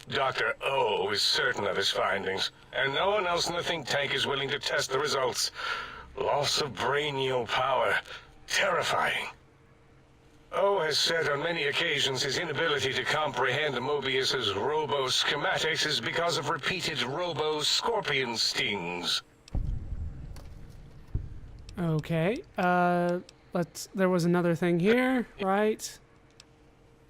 Dr. O is certain of his findings, and no one else in the think tank is willing to test the results. Loss of brainial power. Terrifying. O has said on many occasions his inability to comprehend Mobius's robo-schematics is because of repeated robo-scorpion stings. Okay, there was another thing here, right?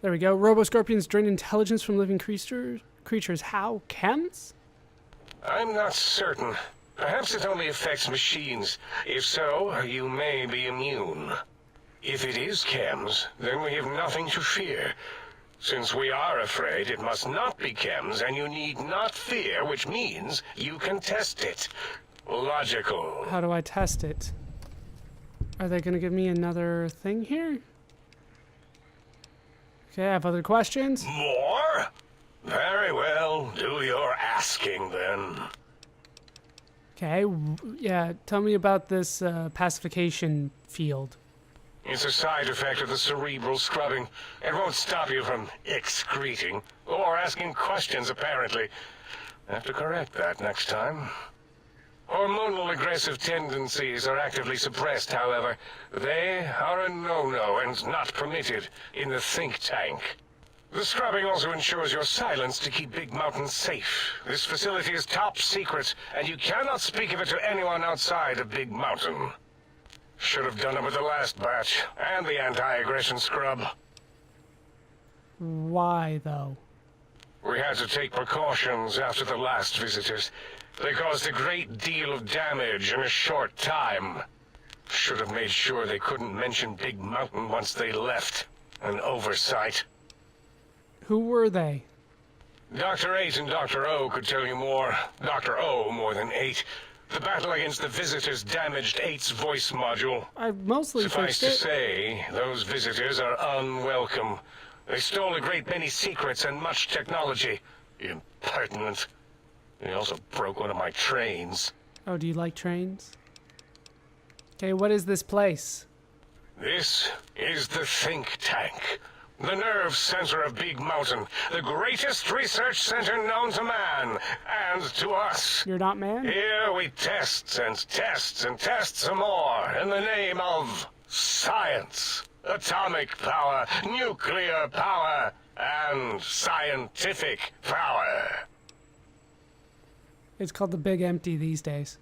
There we go. Robo-scorpions drain intelligence from living creatures. How? Chems? I'm not certain. Perhaps it only affects machines. If so, you may be immune. If it is chems, then we have nothing to fear. Since we are afraid, it must not be chems, and you need not fear, which means you can test it. Logical. How do I test it? Are they going to give me another thing here? Okay, I have other questions. More? Very well. Do your asking, then. Okay, yeah, tell me about this pacification field. It's a side effect of the cerebral scrubbing. It won't stop you from excreting, or asking questions, apparently. Have to correct that next time. Hormonal aggressive tendencies are actively suppressed, however. They are a no-no and not permitted in the think tank. The scrubbing also ensures your silence to keep Big Mountain safe. This facility is top secret, and you cannot speak of it to anyone outside of Big Mountain. Should have done it with the last batch, and the anti-aggression scrub. Why, though? We had to take precautions after the last visitors. They caused a great deal of damage in a short time. Should have made sure they couldn't mention Big Mountain once they left. An oversight. Who were they? Dr. 8 and Dr. O could tell you more. Dr. O more than 8. The battle against the visitors damaged 8's voice module. I mostly Suffice fixed it. to say, those visitors are unwelcome. They stole a great many secrets and much technology. Impertinent. They also broke one of my trains. Oh, do you like trains? Okay, what is this place? This is the think tank. The nerve center of Big Mountain. The greatest research center known to man. And to us. You're not man? Here we test and test and test some more in the name of science. Atomic power, nuclear power, and scientific power. It's called the Big Empty these days.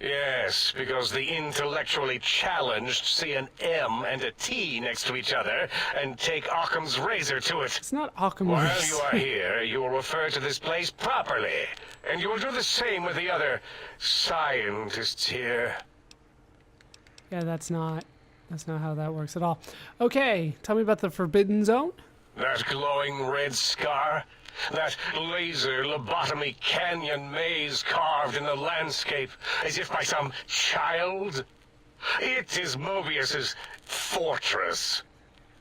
Yes, because the intellectually challenged see an M and a T next to each other and take Occam's razor to it. It's not Occam's While razor. you are here, you will refer to this place properly, and you will do the same with the other scientists here. Yeah, that's not how that works at all. Okay, tell me about the Forbidden Zone. That glowing red scar? That laser lobotomy canyon maze carved in the landscape as if by some child? It is Mobius's fortress.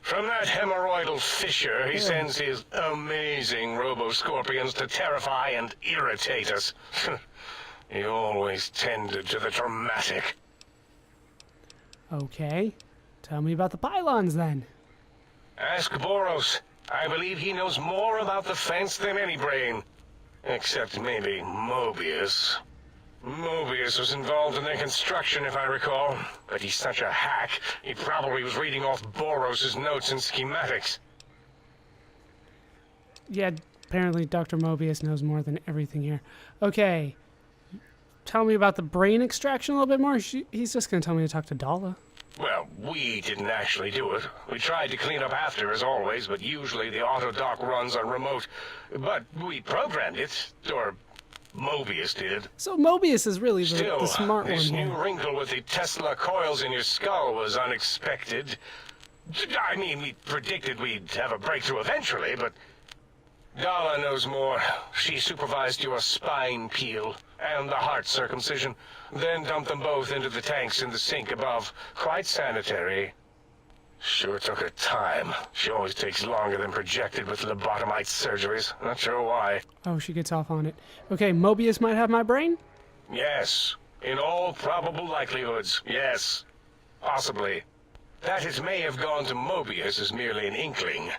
From that hemorrhoidal fissure, he sends his amazing robo-scorpions to terrify and irritate us. He always tended to the dramatic. Okay, tell me about the pylons then. Ask Boros. I believe he knows more about the fence than any brain. Except maybe Mobius. Mobius was involved in their construction, if I recall. But he's such a hack, he probably was reading off Boros' notes and schematics. Yeah, apparently Dr. Mobius knows more than everything here. Okay, tell me about the brain extraction a little bit more. He's just going to tell me to talk to Dala. Well, we didn't actually do it. We tried to clean up after, as always, but usually the auto-dock runs on remote. But we programmed it, or Mobius did. So Mobius is really Still, the smart one this here. new wrinkle with the Tesla coils in your skull was unexpected. I mean, we predicted we'd have a breakthrough eventually, but Dala knows more. She supervised your spine peel and the heart circumcision, then dumped them both into the tanks in the sink above. Quite sanitary. Sure took her time. She always takes longer than projected with lobotomite surgeries. Not sure why. Oh, she gets off on it. Okay, Mobius might have my brain? Yes. In all probable likelihoods, yes. Possibly. That it may have gone to Mobius is merely an inkling.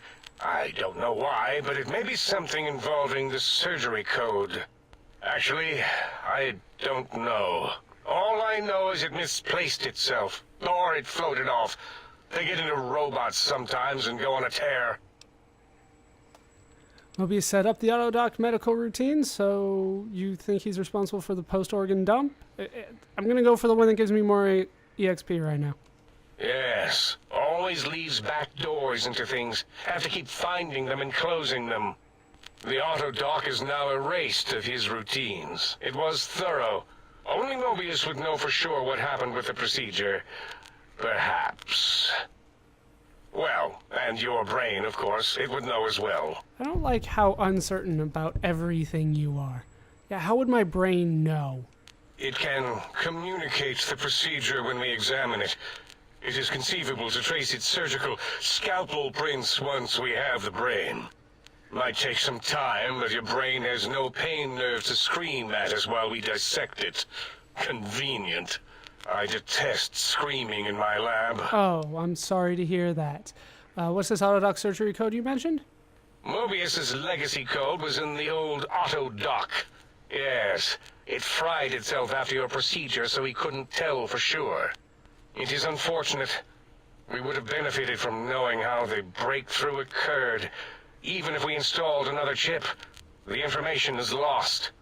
I don't know why, but it may be something involving the surgery code. Actually, I don't know. All I know is it misplaced itself, or it floated off. They get into robots sometimes and go on a tear. Mobius set up the Autodoc medical routine, so you think he's responsible for the post-organ dump? I'm gonna go for the one that gives me more EXP right now. Yes, always leaves back doors into things. Have to keep finding them and closing them. The Autodoc is now erased of his routines. It was thorough. Only Mobius would know for sure what happened with the procedure. Perhaps. Well, and your brain, of course, it would know as well. I don't like how uncertain about everything you are. Yeah, how would my brain know? It can communicate the procedure when we examine it. It is conceivable to trace its surgical scalpel prints once we have the brain. Might take some time, but your brain has no pain nerve to scream at us while we dissect it. Convenient. I detest screaming in my lab. Oh, I'm sorry to hear that. What's this Autodoc surgery code you mentioned? Mobius's legacy code was in the old Autodoc. Yes, it fried itself after your procedure, so he couldn't tell for sure. It is unfortunate. We would have benefited from knowing how the breakthrough occurred. Even if we installed another chip, the information is lost.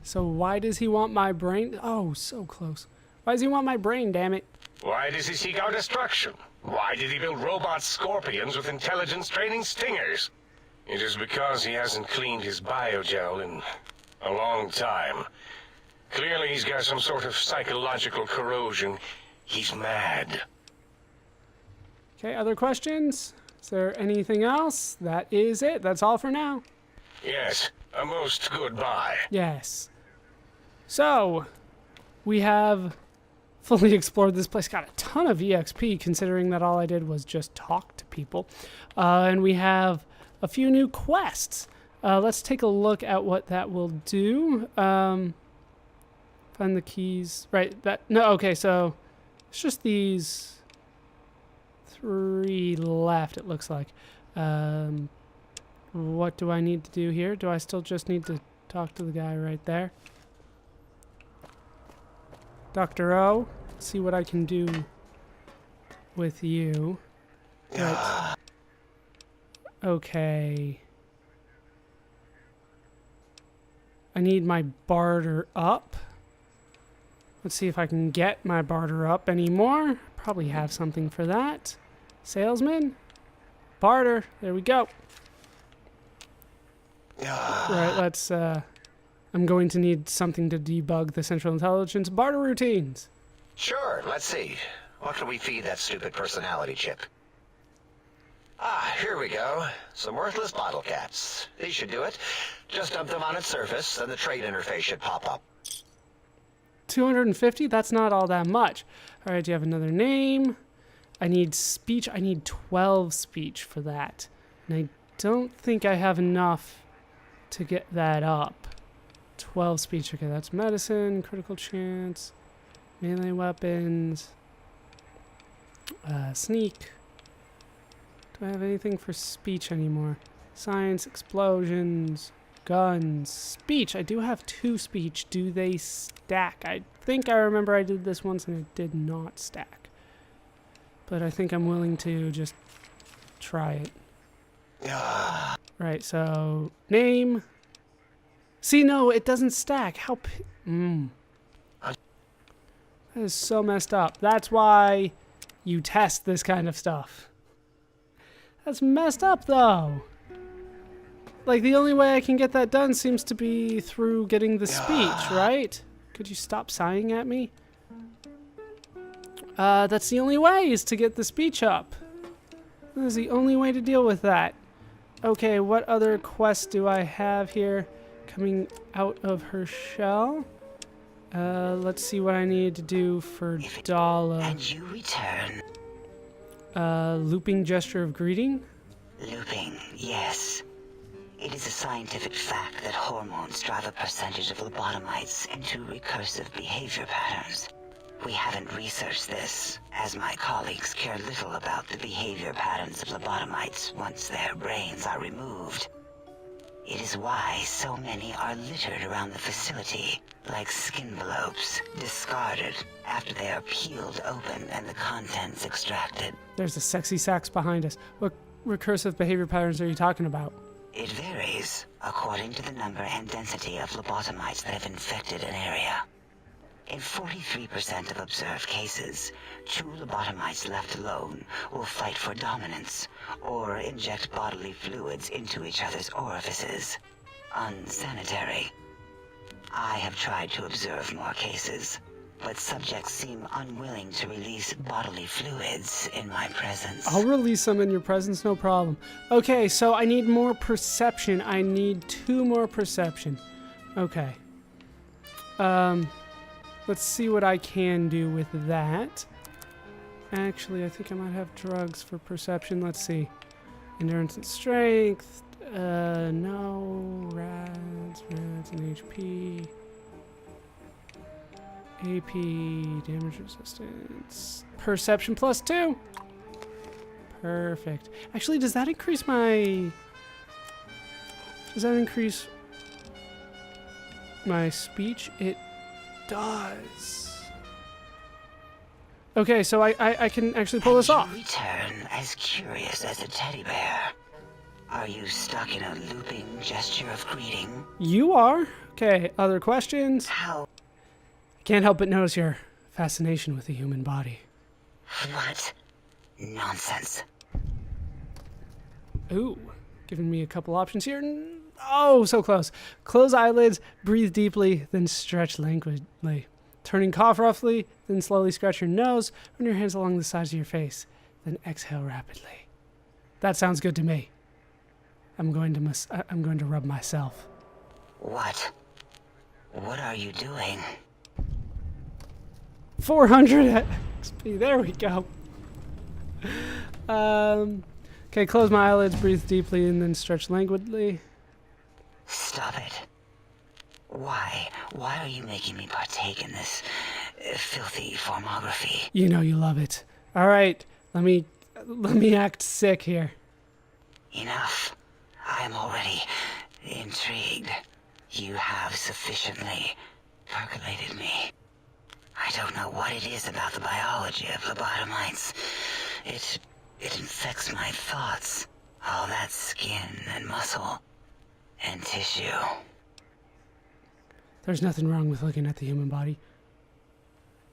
So why does he want my brain? Oh, so close. Why does he want my brain, damn it? Why does he seek our destruction? Why did he build robot scorpions with intelligence training stingers? It is because he hasn't cleaned his biogel in a long time. Clearly he's got some sort of psychological corrosion. He's mad. Okay, other questions? Is there anything else? That is it. That's all for now. Yes, a most goodbye. Yes. So, we have fully explored this place. Got a ton of EXP, considering that all I did was just talk to people. And we have a few new quests. Let's take a look at what that will do. Find the keys. Right, okay, so it's just these 3 left, it looks like. What do I need to do here? Do I still just need to talk to the guy right there? Dr. O, see what I can do with you. Right. Okay. I need my barter up. Let's see if I can get my barter up anymore. Probably have something for that. Salesman? Barter. There we go. Right, let's, I'm going to need something to debug the Central Intelligence barter routines. Sure, let's see. What can we feed that stupid personality chip? Ah, here we go. Some worthless bottle caps. These should do it. Just dump them on its surface, and the trade interface should pop up. 250? That's not all that much. All right, do you have another name? I need speech. I need 12 speech for that. And I don't think I have enough to get that up. 12 speech. Okay, that's medicine, critical chance, melee weapons, sneak. Do I have anything for speech anymore? Science, explosions, guns, speech. I do have 2 speech. Do they stack? I think I remember I did this once and it did not stack. But I think I'm willing to just try it. Right, so name. See, no, it doesn't stack. How That is so messed up. That's why you test this kind of stuff. That's messed up, though. Like, the only way I can get that done seems to be through getting the speech, right? Could you stop sighing at me? That's the only way, is to get the speech up. That is the only way to deal with that. Okay, what other quests do I have here coming out of her shell? Let's see what I need to do for Dala. And you return. Looping gesture of greeting? Looping, yes. It is a scientific fact that hormones drive a percentage of lobotomites into recursive behavior patterns. We haven't researched this, as my colleagues care little about the behavior patterns of lobotomites once their brains are removed. It is why so many are littered around the facility, like skinvelopes, discarded after they are peeled open and the contents extracted. There's a sexy sax behind us. What recursive behavior patterns are you talking about? It varies according to the number and density of lobotomites that have infected an area. In 43% of observed cases, true lobotomites left alone will fight for dominance or inject bodily fluids into each other's orifices. Unsanitary. I have tried to observe more cases, but subjects seem unwilling to release bodily fluids in my presence. I'll release some in your presence, no problem. Okay, so I need more perception. I need 2 more perception. Okay. Let's see what I can do with that. Actually, I think I might have drugs for perception. Let's see. Endurance and strength. No. Rads and HP. AP, damage resistance. Perception +2. Perfect. Actually, does that increase my... Does that increase my speech? It does. Okay, so I can actually pull this off. You return as curious as a teddy bear. Are you stuck in a looping gesture of greeting? You are. Okay, other questions? How? Can't help but notice your fascination with the human body. What? Nonsense. Ooh, giving me a couple options here. Oh, so close. Close eyelids, breathe deeply, then stretch languidly. Turning cough roughly, then slowly scratch your nose, run your hands along the sides of your face, then exhale rapidly. That sounds good to me. I'm going to rub myself. What? What are you doing? 400 XP. There we go. Okay, close my eyelids, breathe deeply, and then stretch languidly. Stop it. Why? Why are you making me partake in this filthy formography? You know you love it. All right, let me act sick here. Enough. I am already intrigued. You have sufficiently percolated me. I don't know what it is about the biology of lobotomites. It infects my thoughts. All that skin and muscle and tissue. There's nothing wrong with looking at the human body.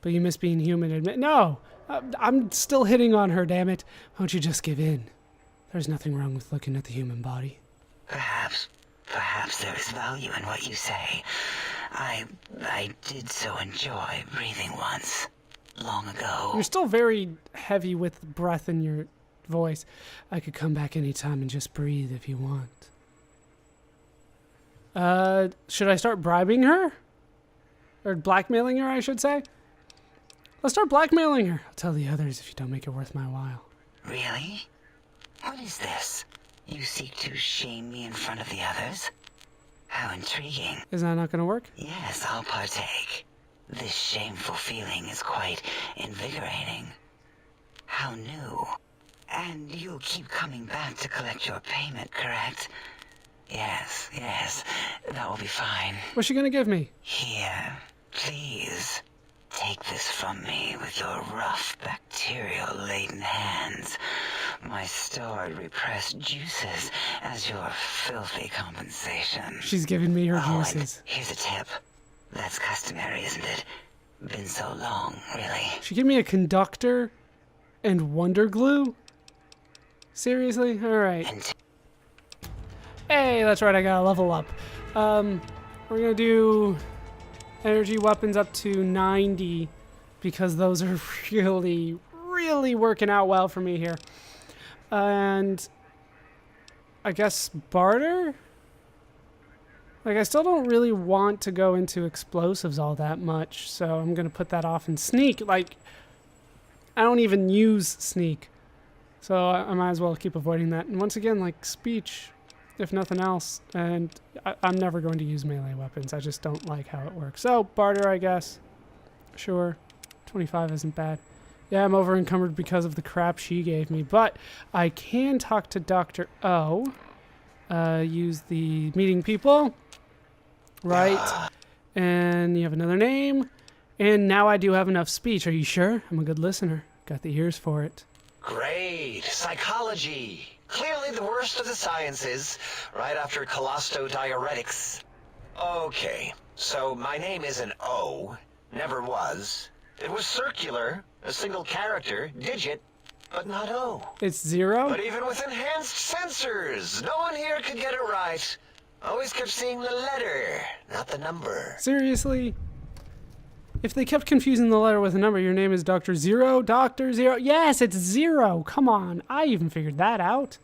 But you miss being human, admit. No! I'm still hitting on her, damn it. Why don't you just give in? There's nothing wrong with looking at the human body. Perhaps there is value in what you say. I did so enjoy breathing once, long ago. You're still very heavy with breath in your voice. I could come back anytime and just breathe if you want. Should I start bribing her? Or blackmailing her, I should say? Let's start blackmailing her. I'll tell the others if you don't make it worth my while. Really? What is this? You seek to shame me in front of the others? How intriguing. Is that not going to work? Yes, I'll partake. This shameful feeling is quite invigorating. How new. And you'll keep coming back to collect your payment, correct? Yes, that will be fine. What's she going to give me? Here, please. Take this from me with your rough, bacterial-laden hands. My stored, repressed juices as your filthy compensation. She's giving me her And juices. here's a tip. That's customary, isn't it? Been so long, really. She gave me a conductor and wonder glue? Seriously? Alright. And Hey, that's right, I gotta level up. We're gonna do energy weapons up to 90 because those are really, really working out well for me here. And I guess barter? Like, I still don't really want to go into explosives all that much, so I'm gonna put that off and sneak. Like, I don't even use sneak, so I might as well keep avoiding that. And once again, like, speech, if nothing else, and I'm never going to use melee weapons. I just don't like how it works. So, barter, I guess. Sure. 25 isn't bad. Yeah, I'm over encumbered because of the crap she gave me. But I can talk to Dr. O. Use the meeting people. Right. And you have another name. And now I do have enough speech. Are you sure? I'm a good listener. Got the ears for it. Great. Psychology. Clearly the worst of the sciences, right after colostodiuretics. Okay, so my name is an O. Never was. It was circular, a single character, digit, but not O. It's 0? But even with enhanced sensors, no one here could get it right. Always kept seeing the letter, not the number. Seriously? If they kept confusing the letter with a number, your name is Dr. Zero? Dr. Zero? Yes, it's 0. Come on. I even figured that out.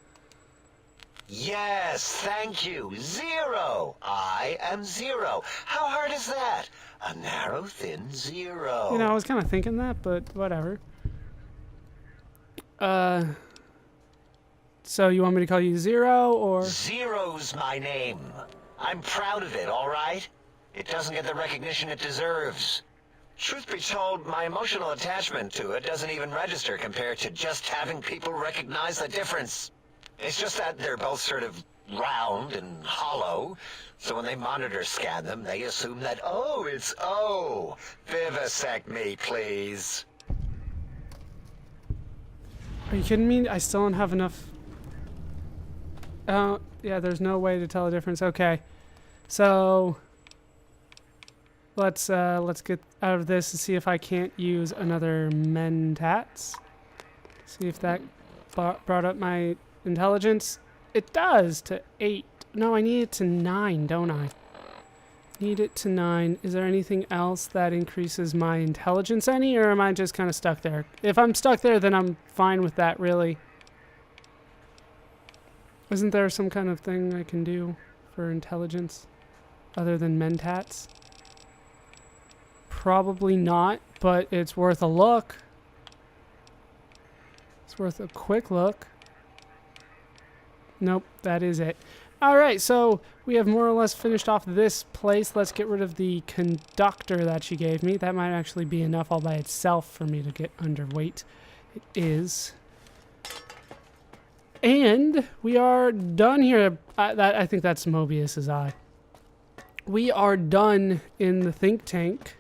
Yes, thank you. 0. I am 0. How hard is that? A narrow, thin 0. You know, I was kind of thinking that, but whatever. So you want me to call you 0, or? Zero's my name. I'm proud of it, all right? It doesn't get the recognition it deserves. Truth be told, my emotional attachment to it doesn't even register compared to just having people recognize the difference. It's just that they're both sort of round and hollow, so when they monitor scan them, they assume that, oh, it's O. Vivisect me, please. Are you kidding me? I still don't have enough. Oh, yeah, there's no way to tell the difference. Okay. So let's get out of this and see if I can't use another mentats. See if that brought up my intelligence. It does to 8. No, I need it to 9, don't I? Need it to 9. Is there anything else that increases my intelligence any, or am I just kind of stuck there? If I'm stuck there, then I'm fine with that, really. Isn't there some kind of thing I can do for intelligence other than mentats? Probably not, but it's worth a look. It's worth a quick look. Nope, that is it. Alright, so we have more or less finished off this place. Let's get rid of the conductor that she gave me. That might actually be enough all by itself for me to get underweight. It is. And we are done here. I think that's Mobius's eye. We are done in the think tank.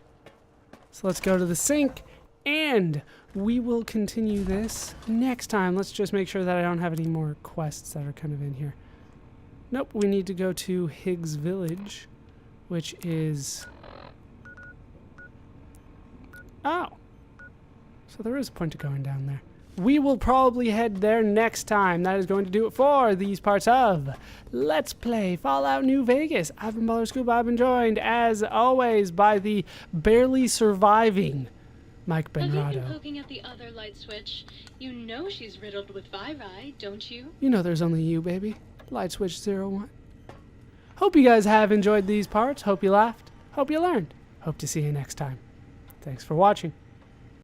So let's go to the sink, and we will continue this next time. Let's just make sure that I don't have any more quests that are kind of in here. Nope, we need to go to Higgs Village, which is... Oh. So there is a point to going down there. We will probably head there next time. That is going to do it for these parts of Let's Play Fallout New Vegas. I've been Baller Scuba. I've been joined, as always, by the barely surviving Mike Have you Benrado. been poking at the other light switch? You know she's riddled with viri, don't you? You know there's only you, baby. Light Switch 01. Hope you guys have enjoyed these parts. Hope you laughed. Hope you learned. Hope to see you next time. Thanks for watching.